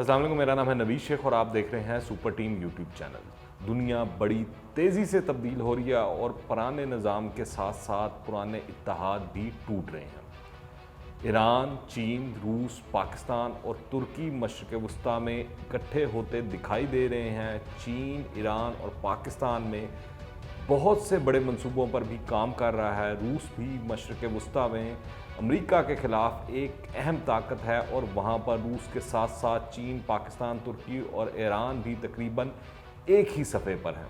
अस्सलाम वालेकुम, मेरा नाम है नवीद शेख और आप देख रहे हैं सुपर टीम यूट्यूब चैनल। दुनिया बड़ी तेज़ी से तब्दील हो रही है और पुराने निज़ाम के साथ साथ पुराने इत्तेहाद भी टूट रहे हैं। ईरान, चीन, रूस, पाकिस्तान और तुर्की मशरिक़ वस्ता में इकट्ठे होते दिखाई दे रहे हैं। चीन, ईरान और पाकिस्तान में बहुत से बड़े मंसूबों पर भी काम कर रहा है। रूस भी मशरिक़ वस्ता में अमेरिका के ख़िलाफ़ एक अहम ताकत है और वहाँ पर रूस के साथ साथ चीन, पाकिस्तान, तुर्की और ईरान भी तकरीबन एक ही सफ़े पर हैं।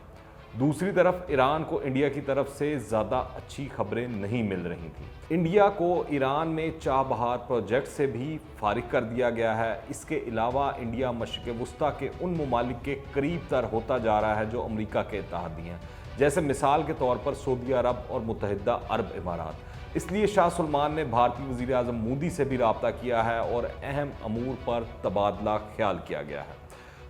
दूसरी तरफ ईरान को इंडिया की तरफ से ज़्यादा अच्छी खबरें नहीं मिल रही थी। इंडिया को ईरान में चाबहार प्रोजेक्ट से भी फारिग कर दिया गया है। इसके अलावा इंडिया मशरिक़ वस्ता के उन ममालिक के करीब तर होता जा रहा है जो अमेरिका के इत्तेहादी हैं, जैसे मिसाल के तौर पर सऊदी अरब और मुत्तहिदा अरब इमारात। इसलिए शाह सलमान ने भारतीय वज़ीर आज़म मोदी से भी रब्ता किया है और अहम अमूर पर तबादला ख्याल किया गया है।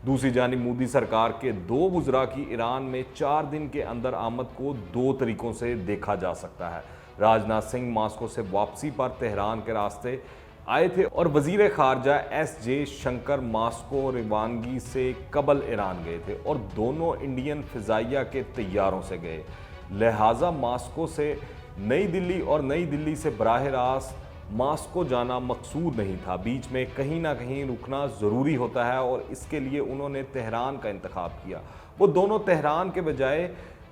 दूसरी जानिब मोदी सरकार के दो वज़रा की ईरान में 4 दिन के अंदर आमद को 2 तरीक़ों से देखा जा सकता है। राजनाथ सिंह मास्को से वापसी पर तेहरान के रास्ते आए थे और वज़ीर ख़ारजा एस शंकर मास्को रवानगी से कबल ईरान गए थे और दोनों इंडियन फ़िज़ाइया के तैयारों से गए। लिहाजा मास्को से नई दिल्ली और नई दिल्ली से बराह रास्त मास्को जाना मकसूद नहीं था। बीच में कहीं ना कहीं रुकना ज़रूरी होता है और इसके लिए उन्होंने तेहरान का इंतखाब किया। वो दोनों तेहरान के बजाय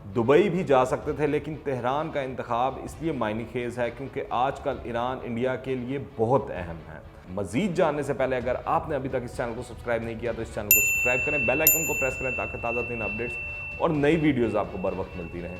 दुबई भी जा सकते थे, लेकिन तेहरान का इंतखाब इसलिए मायने खेज़ है क्योंकि आजकल ईरान इंडिया के लिए बहुत अहम है। मज़ीद जानने से पहले अगर आपने अभी तक इस चैनल को सब्सक्राइब नहीं किया तो इस चैनल को सब्सक्राइब करें, बेल आइकन को प्रेस करें ताकि ताज़ा तीन अपडेट्स और नई वीडियोज़ आपको बर वक्त मिलती रहें।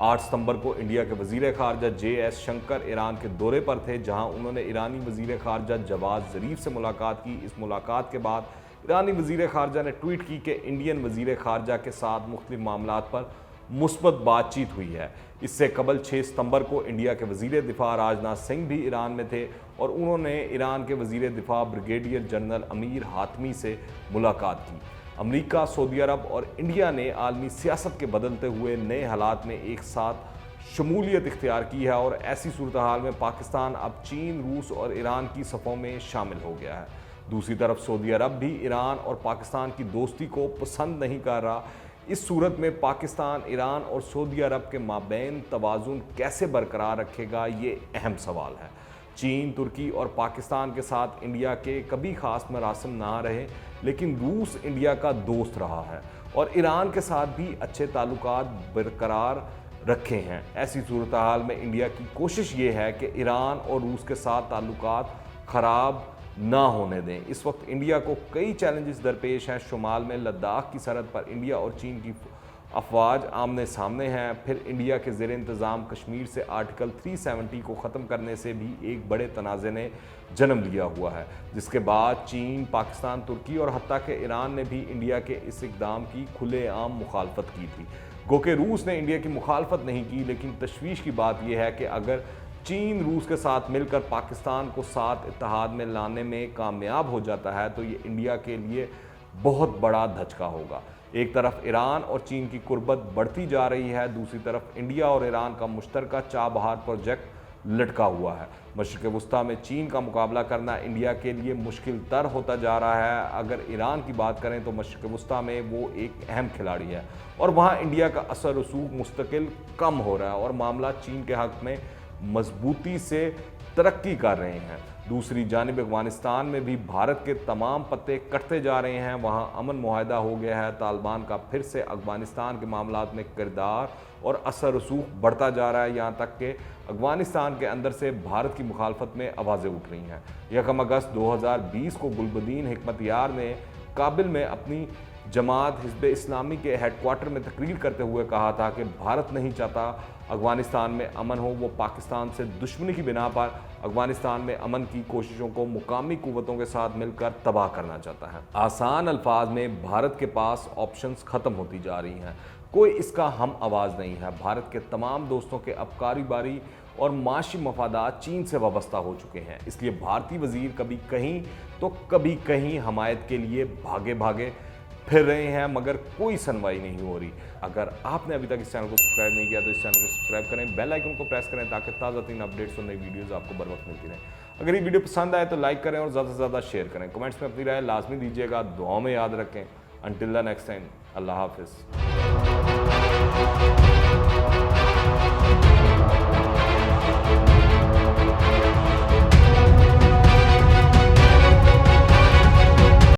8 सितंबर को इंडिया के वज़ीर ख़ारजा एस शंकर ईरान के दौरे पर थे, जहां उन्होंने ईरानी वज़ीर ख़ारजा जवाद ज़रीफ से मुलाकात की। इस मुलाकात के बाद ईरानी वज़ीर ख़ारजा ने ट्वीट की कि इंडियन वज़ीर ख़ारजा के साथ मुख्तलिफ मामलात पर मुस्बत बातचीत हुई है। इससे कबल 6 सितंबर को इंडिया के वज़ीर दिफा राजनाथ सिंह भी ईरान में थे और उन्होंने ईरान के वज़ीर दिफा ब्रिगेडियर जनरल अमीर हातमी से मुलाकात की। अमेरिका, सऊदी अरब और इंडिया ने आलमी सियासत के बदलते हुए नए हालात में एक साथ शमूलियत इख्तियार की है और ऐसी सूरत हाल में पाकिस्तान अब चीन, रूस और ईरान की सफ़ों में शामिल हो गया है। दूसरी तरफ सऊदी अरब भी ईरान और पाकिस्तान की दोस्ती को पसंद नहीं कर रहा। इस सूरत में पाकिस्तान, ईरान और सऊदी अरब के माबैन तवाज़ुन कैसे बरकरार रखेगा, ये अहम सवाल है। चीन, तुर्की और पाकिस्तान के साथ इंडिया के कभी ख़ास मरासिम ना रहे, लेकिन रूस इंडिया का दोस्त रहा है और ईरान के साथ भी अच्छे ताल्लुकात बरकरार रखे हैं। ऐसी सूरत हाल में इंडिया की कोशिश ये है कि ईरान और रूस के साथ ताल्लुकात ख़राब ना होने दें। इस वक्त इंडिया को कई चैलेंजेस दरपेश हैं। शुमाल में लद्दाख की सरहद पर इंडिया और चीन की अफवाज आमने सामने हैं। फिर इंडिया के ज़ेर इंतज़ाम कश्मीर से आर्टिकल 370 को ख़त्म करने से भी एक बड़े तनाज़े ने जन्म लिया हुआ है, जिसके बाद चीन, पाकिस्तान, तुर्की और हत्ता के ईरान ने भी इंडिया के इस इक़दाम की खुलेआम मुखालफत की थी। गो कि रूस ने इंडिया की मुखालफत नहीं की, लेकिन तशवीश की बात यह है कि अगर चीन रूस के साथ मिलकर पाकिस्तान को साथ इत्तेहाद में लाने में कामयाब हो जाता है तो ये इंडिया के लिए बहुत बड़ा धचका होगा। एक तरफ ईरान और चीन की कुर्बत बढ़ती जा रही है, दूसरी तरफ इंडिया और ईरान का मुश्तरका चाबहार प्रोजेक्ट लटका हुआ है। मशरिक़ वस्ता में चीन का मुकाबला करना इंडिया के लिए मुश्किल तर होता जा रहा है। अगर ईरान की बात करें तो मशरिक़ वस्ता में वो एक अहम खिलाड़ी है और वहाँ इंडिया का असर रसूख मुस्तकिल कम हो रहा है और मामला चीन के हक़ में मजबूती से तरक्की कर रहे हैं। दूसरी जानिब अफ़गानिस्तान में भी भारत के तमाम पत्ते कटते जा रहे हैं। वहाँ अमन मुआहदा हो गया है। तालिबान का फिर से अफ़गानिस्तान के मामलात में किरदार और असर रसूख बढ़ता जा रहा है, यहाँ तक कि अफ़गानिस्तान के अंदर से भारत की मुखालफत में आवाज़ें उठ रही हैं। 1 अगस्त 2020 को गुलबदीन हिकमतयार ने काबिल में अपनी जमात हिज़्ब इस्लामी के हेडक्वार्टर में तकरीर करते हुए कहा था कि भारत नहीं चाहता अफ़गानिस्तान में अमन हो। वो पाकिस्तान से दुश्मनी की बिना पर अफ़गानिस्तान में अमन की कोशिशों को मुकामी क़ुव्वतों के साथ मिलकर तबाह करना चाहता है। आसान अल्फाज में भारत के पास ऑप्शंस ख़त्म होती जा रही हैं, कोई इसका हम आवाज़ नहीं है। भारत के तमाम दोस्तों के अब कारोबारी और माशी मफादात चीन से वाबस्ता हो चुके हैं, इसलिए भारतीय वज़ीर कभी कहीं तो कभी कहीं हमायत के लिए भागे भागे फिर रहे हैं मगर कोई सुनवाई नहीं हो रही। अगर आपने अभी तक इस चैनल को सब्सक्राइब नहीं किया तो इस चैनल को सब्सक्राइब करें, बेल आइकन को प्रेस करें ताकि ताज़ा तीन अपडेट्स और नई वीडियोज़ आपको बर वक्त मिलती रहें। अगर ये वीडियो पसंद आए तो लाइक करें और ज़्यादा से ज़्यादा शेयर करें। कमेंट्स में अपनी राय लाजमी दीजिएगा, दुआओं में याद रखें। अंटिल द नेक्स्ट टाइम, अल्लाह हाफिज़।